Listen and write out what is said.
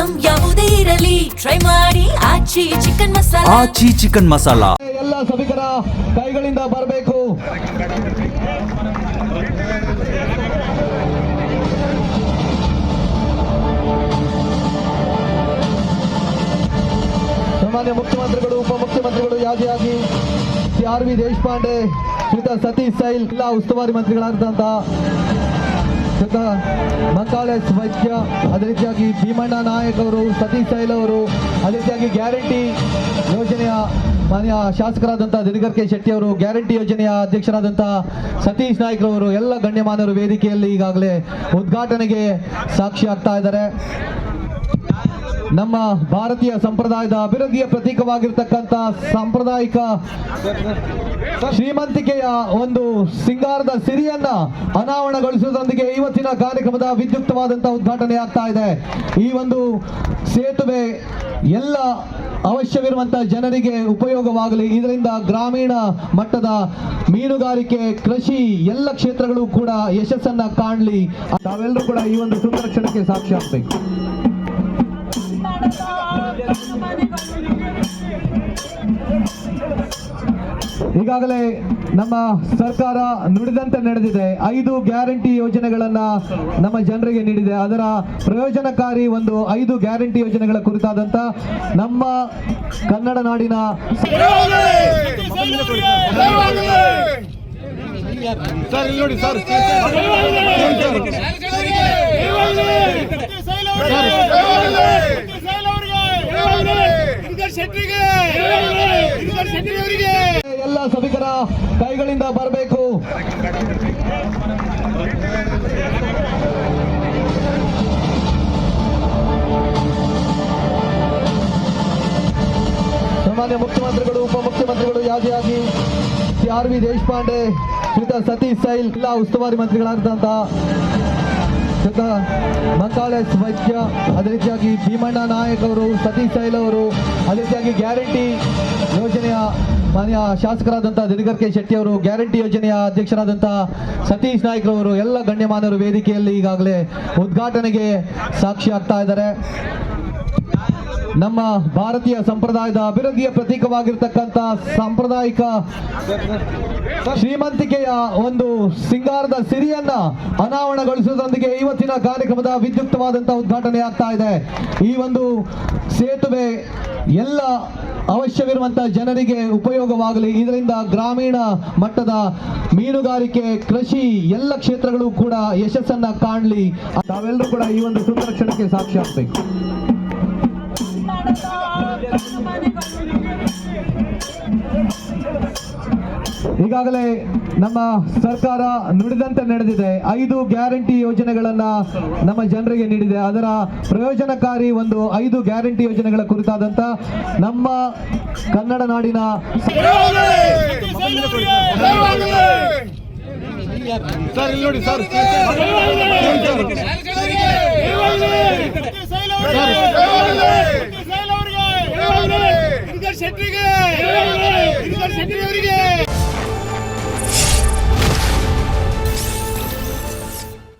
Item ಯಾವುದೇ ಇರಲಿ try ಮಾಡಿ ಆಚಿ ಚಿಕನ್ ಮಸಾಲಾ. ಆಚಿ ಚಿಕನ್ ಮಸಾಲಾ ಎಲ್ಲ ಸಭಿಕರ ಕೈಗಳಿಂದ ಬರಬೇಕು. ಸಾಮಾನ್ಯ ಮುಖ್ಯಮಂತ್ರಿಗಳು ಉಪಮುಖ್ಯಮಂತ್ರಿಗಳು ಯಾದಿಯಾಗಿ CRV ದೇಶಪಾಂಡೆ, ಶ್ರೀಯುತ ಸತೀಶ್ ಸೈಲ್, ಜಿಲ್ಲಾ ಉಸ್ತುವಾರಿ ಮಂತ್ರಿಗಳಾದಂತಹ ಶ್ರೀಯುತ ಮಂಕಾಳೇಶ್ ವೈದ್ಯ, ಅದೇ ರೀತಿಯಾಗಿ ಭೀಮಣ್ಣ ನಾಯಕ್ ಅವರು, ಸತೀಶ್ ಸೈಲ್ ಅವರು, ಅದೇ ರೀತಿಯಾಗಿ ಗ್ಯಾರಂಟಿ ಯೋಜನೆಯ ಮಾನ್ಯ ಶಾಸಕರಾದಂತಹ ದಿನಕರ್ ಕೆ ಶೆಟ್ಟಿ ಅವರು, ಗ್ಯಾರಂಟಿ ಯೋಜನೆಯ ಅಧ್ಯಕ್ಷರಾದಂತಹ ಸತೀಶ್ ನಾಯ್ಕ್ ಅವರು, ಎಲ್ಲ ಗಣ್ಯಮಾನ್ಯರು ವೇದಿಕೆಯಲ್ಲಿ ಈಗಾಗಲೇ ಉದ್ಘಾಟನೆಗೆ ಸಾಕ್ಷಿ ಆಗ್ತಾ ಇದ್ದಾರೆ. ನಮ್ಮ ಭಾರತೀಯ ಸಂಪ್ರದಾಯದ ಅಭಿವೃದ್ಧಿಯ ಪ್ರತೀಕವಾಗಿರ್ತಕ್ಕಂಥ ಸಾಂಪ್ರದಾಯಿಕ ಶ್ರೀಮಂತಿಕೆಯ ಒಂದು ಸಿಂಗಾರದ ಸಿರಿಯನ್ನ ಅನಾವರಣಗೊಳಿಸುವುದರೊಂದಿಗೆ ಇವತ್ತಿನ ಕಾರ್ಯಕ್ರಮದ ವಿದ್ಯುಕ್ತವಾದಂತಹ ಉದ್ಘಾಟನೆ ಆಗ್ತಾ ಇದೆ. ಈ ಒಂದು ಸೇತುವೆ ಎಲ್ಲ ಅವಶ್ಯವಿರುವಂತಹ ಜನರಿಗೆ ಉಪಯೋಗವಾಗಲಿ, ಇದರಿಂದ ಗ್ರಾಮೀಣ ಮಟ್ಟದ ಮೀನುಗಾರಿಕೆ, ಕೃಷಿ ಎಲ್ಲ ಕ್ಷೇತ್ರಗಳು ಕೂಡ ಯಶಸ್ಸನ್ನ ಕಾಣಲಿ. ತಾವೆಲ್ಲರೂ ಕೂಡ ಈ ಒಂದು ಸುಂದರ ಕ್ಷಣಕ್ಕೆ ಸಾಕ್ಷಿ ಆಗ್ಬೇಕು. ಈಗಾಗಲೇ ನಮ್ಮ ಸರ್ಕಾರ ನುಡಿದಂತೆ ನಡೆದಿದೆ. 5 ಗ್ಯಾರಂಟಿ ಯೋಜನೆಗಳನ್ನ ನಮ್ಮ ಜನರಿಗೆ ನೀಡಿದೆ. ಅದರ ಪ್ರಯೋಜನಕಾರಿ ಒಂದು 5 ಗ್ಯಾರಂಟಿ ಯೋಜನೆಗಳ ಕುರಿತಾದಂತ ನಮ್ಮ ಕನ್ನಡ ನಾಡಿನ ಎಲ್ಲ ಸಭಿಕರ ಕೈಗಳಿಂದ ಬರಬೇಕು. ಸಾಮಾನ್ಯ ಮುಖ್ಯಮಂತ್ರಿಗಳು ಉಪಮುಖ್ಯಮಂತ್ರಿಗಳು ಯಾದಿಯಾಗಿ CRV ದೇಶಪಾಂಡೆ, ಶ್ರೀಯುತ ಸತೀಶ್ ಸೈಲ್, ಜಿಲ್ಲಾ ಉಸ್ತುವಾರಿ ಮಂತ್ರಿಗಳಾದಂತಹ ಶ್ರೀಯುತ ಮಂಕಾಳೇಶ್ ವೈದ್ಯ, ಅದೇ ರೀತಿಯಾಗಿ ಭೀಮಣ್ಣ ನಾಯಕ್ ಅವರು, ಸತೀಶ್ ಸೈಲ್ ಅವರು, ಅದೇ ರೀತಿಯಾಗಿ ಗ್ಯಾರಂಟಿ ಯೋಜನೆಯ ಮಾನ್ಯ ಶಾಸಕರಾದಂತಹ ದಿನಕರ್ ಕೆ ಶೆಟ್ಟಿ ಅವರು, ಗ್ಯಾರಂಟಿ ಯೋಜನೆಯ ಅಧ್ಯಕ್ಷರಾದಂತಹ ಸತೀಶ್ ನಾಯ್ಕ್ ಅವರು, ಎಲ್ಲ ಗಣ್ಯಮಾನ್ಯರು ವೇದಿಕೆಯಲ್ಲಿ ಈಗಾಗಲೇ ಉದ್ಘಾಟನೆಗೆ ಸಾಕ್ಷಿ ಆಗ್ತಾ ಇದ್ದಾರೆ. ನಮ್ಮ ಭಾರತೀಯ ಸಂಪ್ರದಾಯದ ಅಭಿವೃದ್ಧಿಯ ಪ್ರತೀಕವಾಗಿರ್ತಕ್ಕಂಥ ಸಾಂಪ್ರದಾಯಿಕ ಶ್ರೀಮಂತಿಕೆಯ ಒಂದು ಸಿಂಗಾರದ ಸಿರಿಯನ್ನ ಅನಾವರಣಗೊಳಿಸುವುದರೊಂದಿಗೆ ಇವತ್ತಿನ ಕಾರ್ಯಕ್ರಮದ ವಿದ್ಯುಕ್ತವಾದಂತಹ ಉದ್ಘಾಟನೆ ಆಗ್ತಾ ಇದೆ. ಈ ಒಂದು ಸೇತುವೆ ಎಲ್ಲ ಅವಶ್ಯವಿರುವಂತಹ ಜನರಿಗೆ ಉಪಯೋಗವಾಗಲಿ, ಇದರಿಂದ ಗ್ರಾಮೀಣ ಮಟ್ಟದ ಮೀನುಗಾರಿಕೆ, ಕೃಷಿ ಎಲ್ಲ ಕ್ಷೇತ್ರಗಳು ಕೂಡ ಯಶಸ್ಸನ್ನ ಕಾಣಲಿ. ತಾವೆಲ್ಲರೂ ಕೂಡ ಈ ಒಂದು ಸುಂದರ ಕ್ಷಣಕ್ಕೆ ಸಾಕ್ಷಿ ಆಗ್ಬೇಕು. ಈಗಾಗಲೇ ನಮ್ಮ ಸರ್ಕಾರ ನುಡಿದಂತೆ ನಡೆದಿದೆ. 5 ಗ್ಯಾರಂಟಿ ಯೋಜನೆಗಳನ್ನ ನಮ್ಮ ಜನರಿಗೆ ನೀಡಿದೆ. ಅದರ ಪ್ರಯೋಜನಕಾರಿ ಒಂದು 5 ಗ್ಯಾರಂಟಿ ಯೋಜನೆಗಳ ಕುರಿತಾದಂತ ನಮ್ಮ ಕನ್ನಡ ನಾಡಿನ ಶೆಟ್ಟಿಗೆ